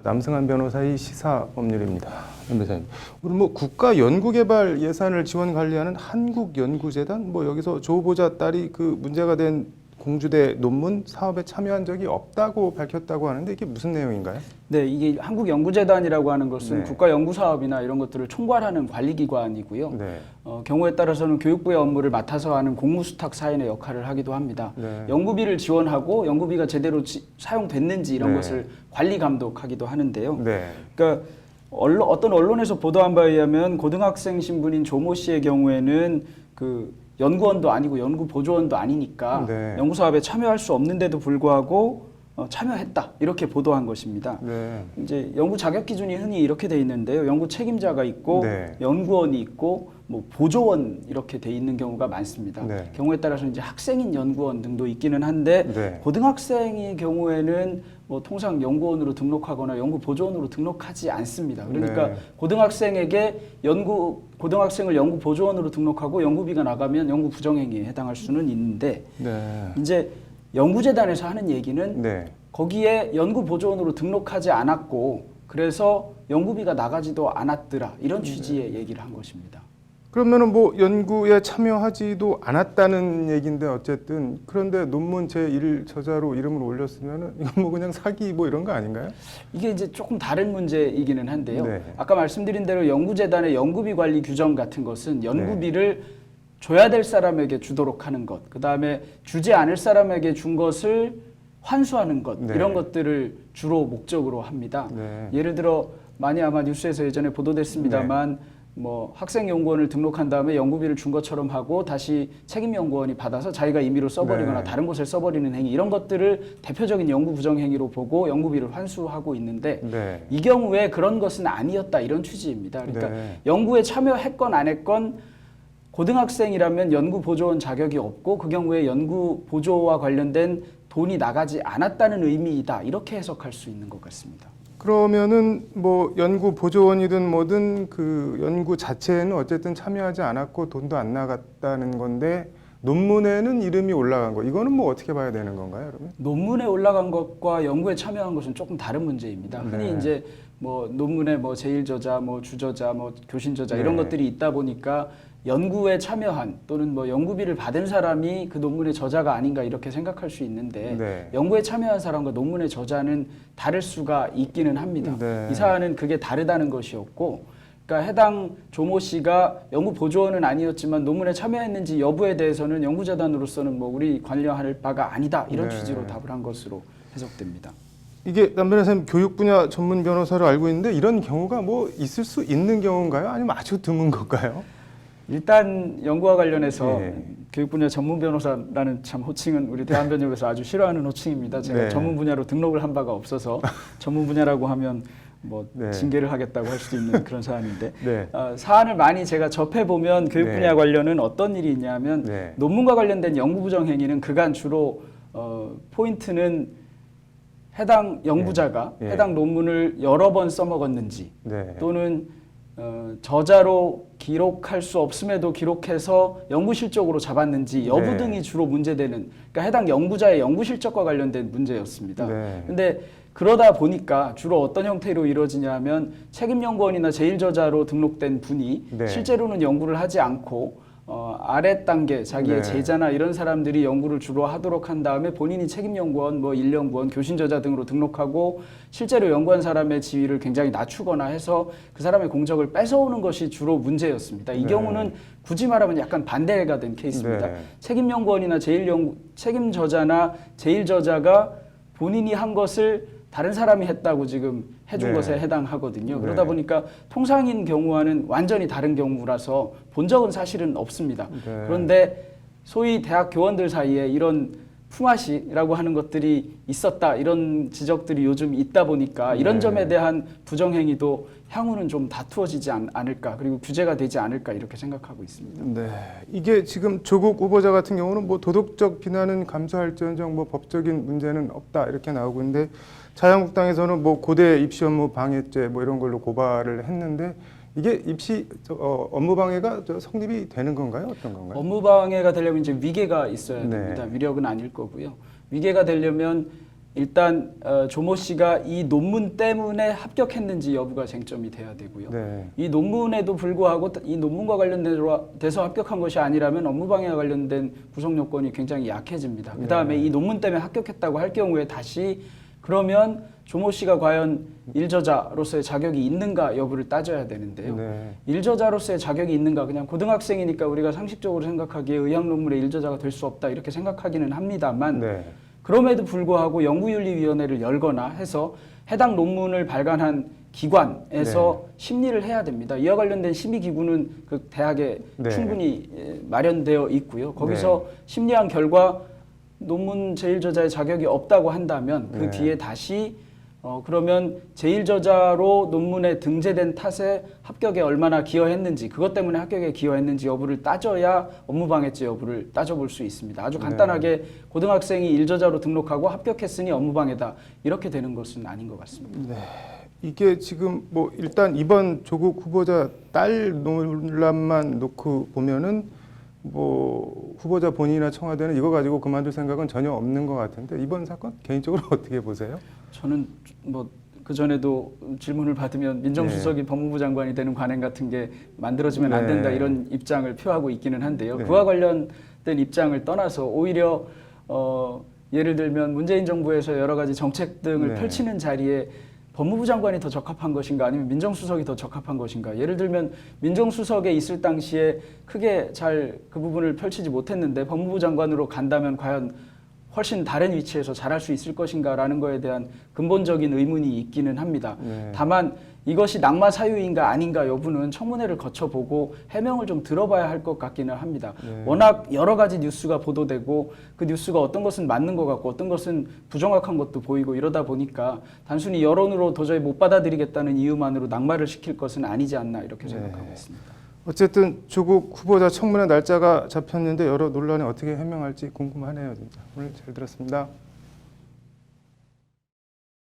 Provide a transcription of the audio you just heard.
남승환 변호사의 시사법률입니다. 변호사님, 오늘 뭐 국가 연구개발 예산을 지원 관리하는 한국연구재단, 뭐 여기서 조 후보자 딸이 그 문제가 된 공주대 논문 사업에 참여한 적이 없다고 밝혔다고 하는데 이게 무슨 내용인가요? 네, 이게 한국연구재단이라고 하는 것은 네. 국가연구사업이나 이런 것들을 총괄하는 관리기관이고요. 네. 경우에 따라서는 교육부의 업무를 맡아서 하는 공무수탁 사인의 역할을 하기도 합니다. 네. 연구비를 지원하고 연구비가 제대로 사용됐는지 이런 네. 것을 관리 감독하기도 하는데요. 네. 그러니까 어떤 언론에서 보도한 바에 의하면 고등학생 신분인 조모 씨의 경우에는 그 연구원도 아니고 연구보조원도 아니니까 네. 연구사업에 참여할 수 없는데도 불구하고 참여했다 이렇게 보도한 것입니다. 네. 이제 연구 자격 기준이 흔히 이렇게 돼 있는데요. 연구 책임자가 있고 네. 연구원이 있고 뭐 보조원 이렇게 돼 있는 경우가 많습니다. 네. 경우에 따라서는 이제 학생인 연구원 등도 있기는 한데 네. 고등학생의 경우에는 뭐 통상 연구원으로 등록하거나 연구 보조원으로 등록하지 않습니다. 그러니까 네. 고등학생을 연구 보조원으로 등록하고 연구비가 나가면 연구 부정행위에 해당할 수는 있는데 네. 이제 연구재단에서 하는 얘기는 네. 거기에 연구 보조원으로 등록하지 않았고 그래서 연구비가 나가지도 않았더라 이런 취지의 얘기를 한 것입니다. 그러면은 뭐 연구에 참여하지도 않았다는 얘기인데 어쨌든 그런데 논문 제1 저자로 이름을 올렸으면은 이건 뭐 그냥 사기 뭐 이런 거 아닌가요? 이게 이제 조금 다른 문제이기는 한데요. 네. 아까 말씀드린 대로 연구재단의 연구비 관리 규정 같은 것은 연구비를 줘야 될 사람에게 주도록 하는 것, 그 다음에 주지 않을 사람에게 준 것을 환수하는 것 네. 이런 것들을 주로 목적으로 합니다. 네. 예를 들어 많이 아마 뉴스에서 예전에 보도됐습니다만 뭐 학생 연구원을 등록한 다음에 연구비를 준 것처럼 하고 다시 책임 연구원이 받아서 자기가 임의로 써버리거나 네. 다른 곳에 써버리는 행위 이런 것들을 대표적인 연구 부정 행위로 보고 연구비를 환수하고 있는데 네. 이 경우에 그런 것은 아니었다 이런 취지입니다. 그러니까 네. 연구에 참여했건 안 했건 고등학생이라면 연구 보조원 자격이 없고 그 경우에 연구 보조와 관련된 돈이 나가지 않았다는 의미이다 이렇게 해석할 수 있는 것 같습니다. 그러면은 뭐 연구 보조원이든 뭐든 그 연구 자체에는 어쨌든 참여하지 않았고 돈도 안 나갔다는 건데 논문에는 이름이 올라간 거 이거는 뭐 어떻게 봐야 되는 건가요, 그러면? 논문에 올라간 것과 연구에 참여한 것은 조금 다른 문제입니다. 흔히 네. 이제 뭐 논문에 뭐 제1저자, 뭐 주저자, 뭐 교신저자 이런 네. 것들이 있다 보니까 연구에 참여한 또는 뭐 연구비를 받은 사람이 그 논문의 저자가 아닌가 이렇게 생각할 수 있는데 네. 연구에 참여한 사람과 논문의 저자는 다를 수가 있기는 합니다. 네. 이 사안은 그게 다르다는 것이었고 그러니까 해당 조모 씨가 연구 보조원은 아니었지만 논문에 참여했는지 여부에 대해서는 연구재단으로서는 뭐 우리 관여할 바가 아니다 이런 네. 취지로 답을 한 것으로 해석됩니다. 이게 남 변호사님 교육 분야 전문 변호사로 알고 있는데 이런 경우가 뭐 있을 수 있는 경우인가요? 아니면 아주 드문 건가요? 일단 연구와 관련해서 네. 교육 분야 전문 변호사라는 참 호칭은 우리 대한변협에서 아주 싫어하는 호칭입니다. 제가 네. 전문 분야로 등록을 한 바가 없어서 전문 분야라고 하면 뭐 네. 징계를 하겠다고 할 수도 있는 그런 사안인데 네. 사안을 많이 제가 접해보면 교육 네. 분야 관련은 어떤 일이 있냐면 네. 논문과 관련된 연구 부정 행위는 그간 주로 포인트는 해당 연구자가 네. 해당 논문을 여러 번 써먹었는지 네. 또는 저자로 기록할 수 없음에도 기록해서 연구 실적으로 잡았는지 여부 네. 등이 주로 문제되는 그러니까 해당 연구자의 연구 실적과 관련된 문제였습니다. 네. 근데 그러다 보니까 주로 어떤 형태로 이루어지냐면 책임연구원이나 제1저자로 등록된 분이 네. 실제로는 연구를 하지 않고 아래 단계 자기의 네. 제자나 이런 사람들이 연구를 주로 하도록 한 다음에 본인이 책임연구원, 뭐 일연구원, 교신저자 등으로 등록하고 실제로 연구한 사람의 지위를 굉장히 낮추거나 해서 그 사람의 공적을 뺏어오는 것이 주로 문제였습니다. 이 네. 경우는 굳이 말하면 약간 반대가 된 케이스입니다. 네. 책임연구원이나 책임저자나 제1저자가 본인이 한 것을 다른 사람이 했다고 지금 해준 네. 것에 해당하거든요. 네. 그러다 보니까 통상인 경우와는 완전히 다른 경우라서 본 적은 사실은 없습니다. 네. 그런데 소위 대학 교원들 사이에 이런 품앗이라고 하는 것들이 있었다 이런 지적들이 요즘 있다 보니까 이런 네. 점에 대한 부정행위도 향후는 좀 다투어지지 않을까 그리고 규제가 되지 않을까 이렇게 생각하고 있습니다. 네, 이게 지금 조국 후보자 같은 경우는 뭐 도덕적 비난은 감수할지언정 뭐 법적인 문제는 없다 이렇게 나오고 있는데 자유한국당에서는 뭐 고대 입시 업무 방해죄 뭐 이런 걸로 고발을 했는데 이게 입시 업무 방해가 성립이 되는 건가요? 어떤 건가요? 업무 방해가 되려면 이제 위계가 있어야 네. 됩니다. 위력은 아닐 거고요. 위계가 되려면 일단 조모 씨가 이 논문 때문에 합격했는지 여부가 쟁점이 돼야 되고요. 네. 이 논문에도 불구하고 이 논문과 관련돼서 합격한 것이 아니라면 업무방해와 관련된 구성 요건이 굉장히 약해집니다. 그다음에 이 논문 때문에 합격했다고 할 경우에 다시 그러면 조모 씨가 과연 일저자로서의 자격이 있는가 여부를 따져야 되는데요. 네. 일저자로서의 자격이 있는가, 그냥 고등학생이니까 우리가 상식적으로 생각하기에 의학 논문의 일저자가 될 수 없다 이렇게 생각하기는 합니다만 네. 그럼에도 불구하고 연구윤리위원회를 열거나 해서 해당 논문을 발간한 기관에서 심리를 해야 됩니다. 이와 관련된 심의기구는 그 대학에 네. 충분히 마련되어 있고요. 거기서 심리한 결과 논문 제1저자의 자격이 없다고 한다면 그 네. 뒤에 다시 그러면 제1저자로 논문에 등재된 탓에 합격에 얼마나 기여했는지, 그것 때문에 합격에 기여했는지 여부를 따져야 업무방해죄 여부를 따져볼 수 있습니다. 아주 간단하게 고등학생이 1저자로 등록하고 합격했으니 업무방해다 이렇게 되는 것은 아닌 것 같습니다. 네. 이게 지금 뭐 일단 이번 조국 후보자 딸 논란만 놓고 보면은 뭐 후보자 본인이나 청와대는 이거 가지고 그만둘 생각은 전혀 없는 것 같은데 이번 사건 개인적으로 어떻게 보세요? 저는 뭐 그전에도 질문을 받으면 민정수석이 법무부 장관이 되는 관행 같은 게 만들어지면 안 된다 이런 입장을 표하고 있기는 한데요. 그와 관련된 입장을 떠나서 오히려 예를 들면 문재인 정부에서 여러 가지 정책 등을 펼치는 자리에 법무부 장관이 더 적합한 것인가 아니면 민정수석이 더 적합한 것인가. 예를 들면 민정수석에 있을 당시에 크게 잘 그 부분을 펼치지 못했는데 법무부 장관으로 간다면 과연 훨씬 다른 위치에서 잘할 수 있을 것인가라는 거에 대한 근본적인 의문이 있기는 합니다. 다만 이것이 낙마 사유인가 아닌가 여부는 청문회를 거쳐보고 해명을 좀 들어봐야 할 것 같기는 합니다. 워낙 여러 가지 뉴스가 보도되고 그 뉴스가 어떤 것은 맞는 것 같고 어떤 것은 부정확한 것도 보이고 이러다 보니까 단순히 여론으로 도저히 못 받아들이겠다는 이유만으로 낙마를 시킬 것은 아니지 않나 이렇게 생각하고 있습니다. 어쨌든 조국 후보자 청문회 날짜가 잡혔는데 여러 논란에 어떻게 해명할지 궁금하네요. 진짜. 오늘 잘 들었습니다.